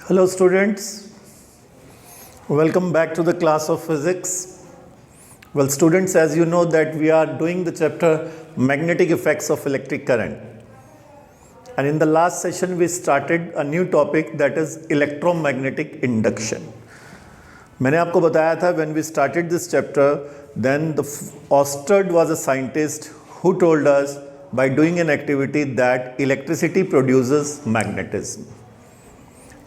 Hello students, welcome back to the class of physics. Well students, as you know that we are doing the chapter magnetic effects of electric current, and in the last session we started a new topic, that is electromagnetic induction. मैंने आपको बताया था when we started this chapter, then the Oersted was a scientist who told us by doing an activity that electricity produces magnetism.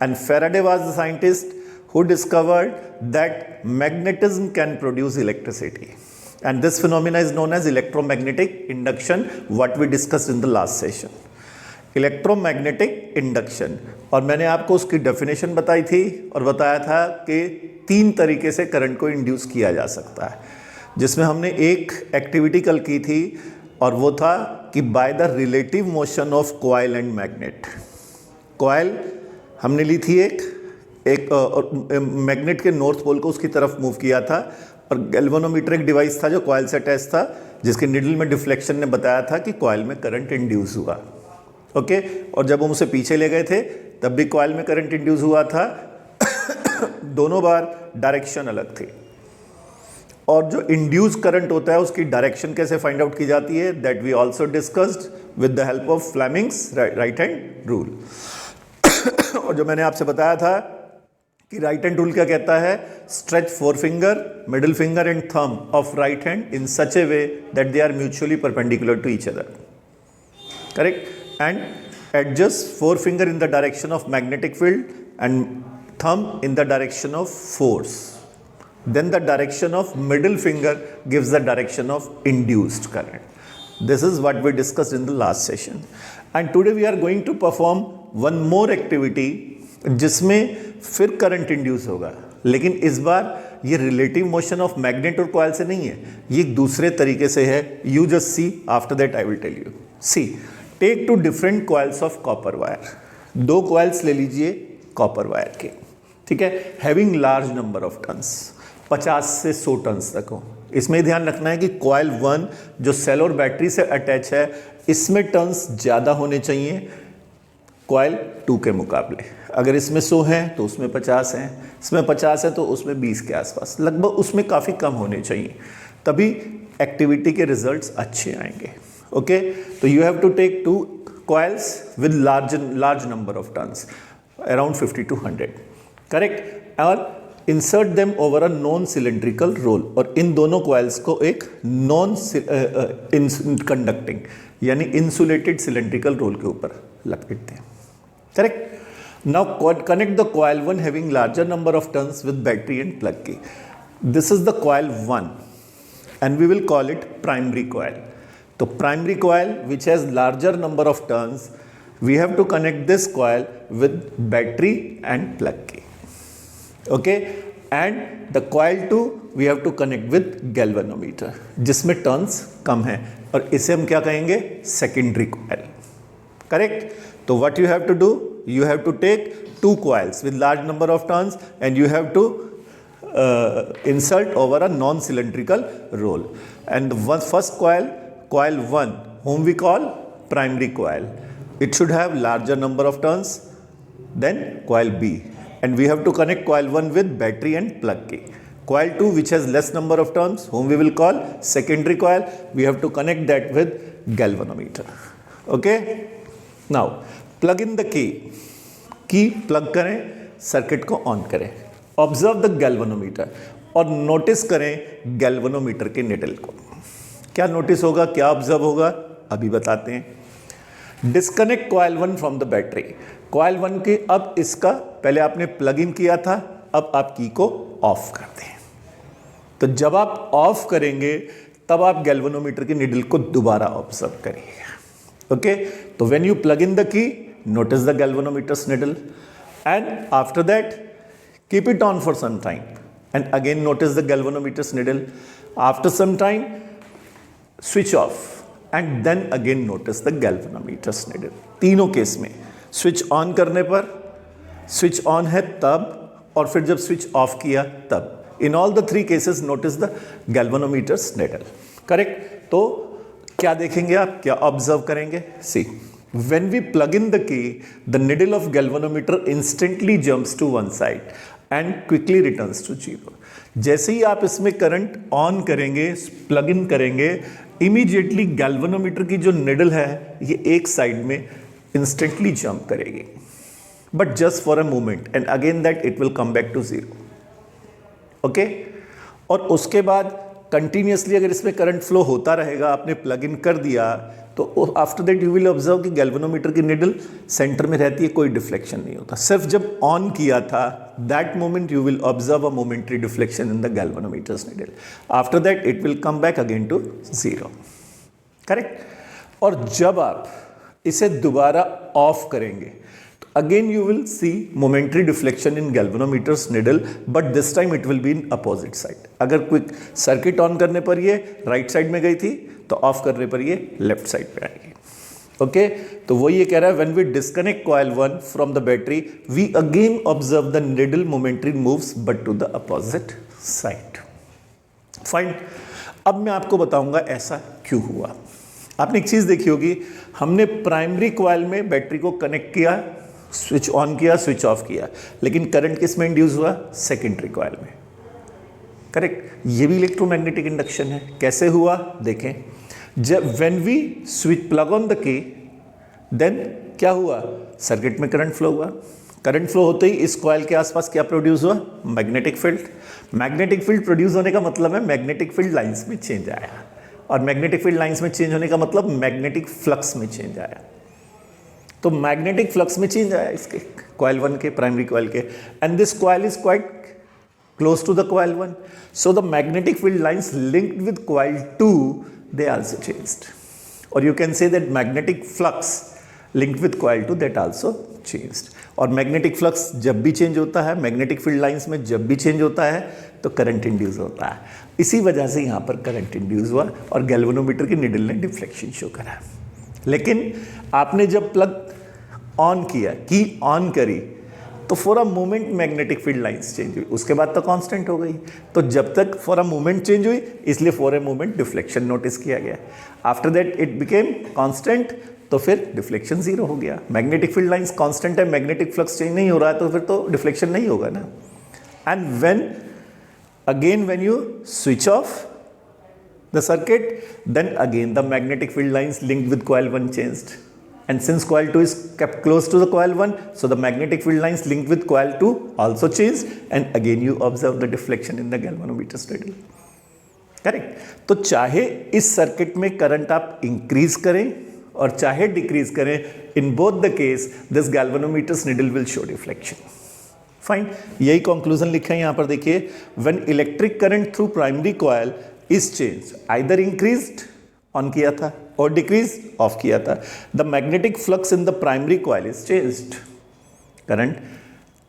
And Faraday was the scientist who discovered that magnetism can produce electricity. And this phenomena is known as electromagnetic induction, what we discussed in the last session. Electromagnetic induction, और मैंने आपको उसकी definition बताई थी और बताया था कि 3 तरीके से करंट को इंड्यूस किया जा सकता है, जिसमें हमने एक एक्टिविटी कल की थी और वो था कि bye the relative motion of coil and magnet. Coil हमने ली थी एक मैग्नेट के नॉर्थ पोल को उसकी तरफ मूव किया था, और गैल्वेनोमीटर एक डिवाइस था जो कॉइल से अटैच था, जिसके निडल में डिफ्लेक्शन ने बताया था कि कॉइल में करंट इंड्यूस हुआ. ओके और जब हम उसे पीछे ले गए थे तब भी कॉइल में करंट इंड्यूस हुआ था. दोनों बार डायरेक्शन अलग थी, और जो इंड्यूस करंट होता है उसकी डायरेक्शन कैसे फाइंड आउट की जाती है, that we also discussed with the help of Fleming's right hand rule. और जो मैंने आपसे बताया था कि राइट हैंड रूल क्या कहता है, stretch forefinger, middle finger and thumb of right hand in such a way that they are mutually perpendicular to each other. Correct. And adjust forefinger in the direction of magnetic field and thumb in the direction of force. Then the direction of middle finger gives the direction of induced current. This is what we discussed in the last session. And today we are going to perform one more activity जिसमें फिर current induce होगा, लेकिन इस बार ये relative motion of magnet और coil से नहीं है, ये एक दूसरे तरीके से है. You just see, after that I will tell you. See, take 2 different coils of copper wire. 2 coils ले लीजिए कॉपर वायर के, ठीक है, having large number of turns, 50 से 100 टर्न्स तक हो. इसमें ध्यान रखना है कि कॉइल 1 जो सेल और बैटरी से अटैच है, इसमें टर्न्स ज़्यादा होने चाहिए कॉइल 2 के मुकाबले. अगर इसमें 100 हैं तो उसमें 50 हैं, इसमें 50 है तो उसमें 20 के आसपास, लगभग उसमें काफ़ी कम होने चाहिए, तभी एक्टिविटी के रिजल्ट्स अच्छे आएंगे. Okay, so you have to take 2 coils with large number of turns, around 50 to 100, correct, और insert them over a non cylindrical roll, और इन दोनों coils को एक non conducting यानी insulated cylindrical roll के ऊपर लपेटते हैं. correct. Now connect the coil 1 having larger number of turns with battery and plug key. This is the coil 1 and we will call it primary coil. तो primary coil which has larger number of turns, we have to connect this coil with battery and plug key. Okay, and the coil 2 we have to connect with galvanometer जिसमें turns कम है, और इसे हम क्या कहेंगे, secondary coil. Correct. तो what you have to do, you have to take 2 coils with large number of turns and you have to insert over a non-cylindrical roll. And the first coil 1, whom we call primary coil, it should have larger number of turns than coil B, and we have to connect coil 1 with battery and plug key. Coil 2 which has less number of turns, whom we will call secondary coil, we have to connect that with galvanometer. Okay, now plug in the key plug करें, circuit को on करें, observe the galvanometer और notice करें galvanometer के needle को. क्या notice होगा, क्या ऑब्जर्व होगा, अभी बताते हैं. Disconnect coil 1 from the battery. Coil 1 की अब इसका पहले आपने प्लग इन किया था, अब आप की को ऑफ करते हैं. तो जब आप ऑफ करेंगे तब आप गैल्वेनोमीटर की निडल को दोबारा ऑब्जर्व करिएगा. ओके, तो when you plug in the key, notice the galvanometer's needle, and after that keep it on for some time and again notice the galvanometer's needle. After some time switch off and then again notice the galvanometer's needle. तीनों case में switch on करने पर, switch on है तब, और फिर जब switch off किया तब, in all the 3 cases notice the galvanometer's needle. Correct. तो क्या देखेंगे आप, क्या ऑब्जर्व करेंगे, सी When we plug in the key, the needle of galvanometer instantly jumps to one side and quickly returns to zero. जैसे ही आप इसमें करंट ऑन करेंगे, प्लग इन करेंगे, इमीडिएटली गैल्वेनोमीटर की जो निडल है ये एक साइड में इंस्टेंटली जंप करेगी, but just for a moment, and again that it will come back to zero. Okay, और उसके बाद कंटिन्यूसली अगर इसमें करंट फ्लो होता रहेगा, आपने प्लग इन कर दिया, तो after that you will observe कि गैल्वेनोमीटर की निडल सेंटर में रहती है, कोई डिफ्लेक्शन नहीं होता. सिर्फ जब ऑन किया था that moment you will observe a momentary deflection in the galvanometer's needle. After that it will come back again to zero. Correct. और जब आप इसे दोबारा ऑफ करेंगे तो again you will see momentary deflection in galvanometer's needle, but this time it will be in opposite side. अगर quick circuit on करने पर ये राइट साइड में गई थी तो ऑफ करने पर ये लेफ्ट साइड पे आएगी. ओके, तो वो ये कह रहा है when we disconnect coil 1 from the battery we again observe the needle momentary moves but to the opposite side. Fine. अब मैं आपको बताऊंगा ऐसा क्यों हुआ. आपने एक चीज देखी होगी, हमने प्राइमरी कॉइल में बैटरी को कनेक्ट किया, स्विच ऑन किया, स्विच ऑफ किया, लेकिन करंट किस में इंड्यूस हुआ? सेकेंडरी कॉइल में. करेक्ट. ये भी इलेक्ट्रोमैग्नेटिक इंडक्शन है. कैसे हुआ देखें. जब when we switch plug on the key, then क्या हुआ? सर्किट में करंट फ्लो हुआ. करंट फ्लो होते ही इस कॉइल के आसपास क्या प्रोड्यूस हुआ? Magnetic field. Magnetic field produce होने का मतलब है मैग्नेटिक फील्ड लाइंस में चेंज आया, और मैग्नेटिक फील्ड लाइंस में चेंज होने का मतलब मैग्नेटिक फ्लक्स में चेंज आया. तो मैग्नेटिक फ्लक्स में चेंज आया इसके कॉइल 1 के, प्राइमरी कॉइल के, and this coil is quite close to the coil 1. So the magnetic field lines linked with coil 2, they also changed. Or you can say that magnetic flux linked with coil 2, that also changed. और magnetic flux जब भी change होता है, magnetic field lines में जब भी change होता है तो करंट इंड्यूस होता है. इसी वजह से यहाँ पर करंट इंड्यूस हुआ और गैल्वेनोमीटर की निडल ने डिफ्लेक्शन शो करा. लेकिन आपने जब प्लग ऑन किया, की ऑन करी, तो for a moment magnetic field lines change हुई, उसके बाद तो कांस्टेंट हो गई. तो जब तक फॉर अ मोमेंट चेंज हुई, इसलिए for a moment deflection notice किया गया. After that it became constant, तो फिर डिफ्लेक्शन जीरो हो गया. मैग्नेटिक फील्ड लाइंस कांस्टेंट है, मैग्नेटिक फ्लक्स चेंज नहीं हो रहा है, तो फिर तो डिफ्लेक्शन नहीं होगा ना. And when you switch off the circuit, then again the magnetic field lines linked with coil 1 changed, and since coil 2 is kept close to the coil 1, so the magnetic field lines linked with coil 2 also changed, and again you observe the deflection in the galvanometer needle. Correct. तो चाहे इस circuit में current आप increase करें और चाहे decrease करें, in both the case this galvanometer needle will show deflection. Fine. यही कंक्लूजन लिखा है यहाँ पर देखिए. When electric current through primary coil is change, either increased on किया था और डिक्रीज ऑफ किया था, the magnetic flux in the primary coil is changed. Current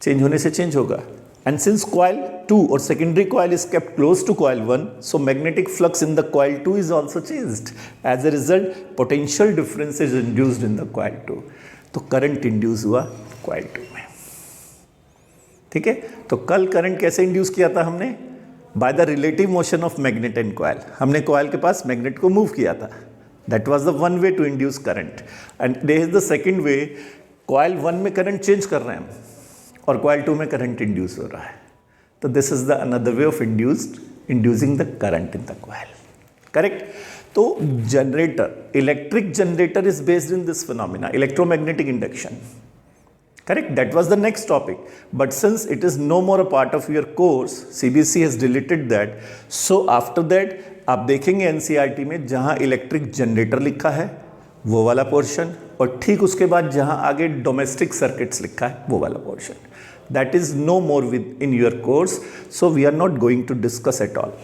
change होने से चेंज होगा. एंड सिंस कॉइल 2 और secondary coil is kept close to coil 1, so magnetic flux in the coil 2 is also changed. As a result potential difference is induced in the coil 2. तो current induce हुआ coil 2 में. ठीक है. तो कल current कैसे induce किया था हमने? By the relative motion of magnet and coil. हमने कॉइल के पास मैग्नेट को मूव किया था. That was the one way to induce current. And there is the second way. Coil 1 में करंट चेंज कर रहे हैं हम और कॉइल 2 में करंट इंड्यूस हो रहा है. तो this is the another way of inducing the current in the coil. Correct. तो generator, electric generator is based in this phenomena, electromagnetic induction. Correct. That was the next topic. But since it is no more a part of your course, CBSE has deleted that. So after that, आप देखेंगे NCERT में जहाँ electric generator लिखा है वो वाला portion, और ठीक उसके बाद जहाँ आगे डोमेस्टिक सर्किट्स लिखा है वो वाला portion. That is no more in your course. So we are not going to discuss at all.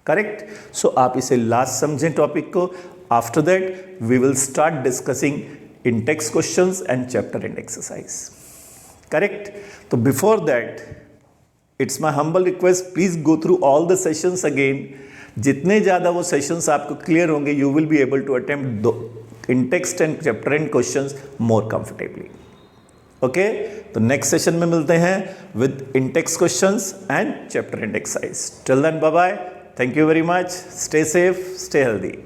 Correct. So आप इसे लास्ट समझें टॉपिक को. After that, we will start discussing in text questions and chapter and exercise. Correct. So before that, it's my humble request, please go through all the sessions again. जितने ज़्यादा वो sessions आपको clear होंगे, you will be able to attempt in text and chapter and questions more comfortably. Okay? तो next session में मिलते हैं with in text questions and chapter and exercise. Till then, bye bye. Thank you very much. Stay safe, stay healthy.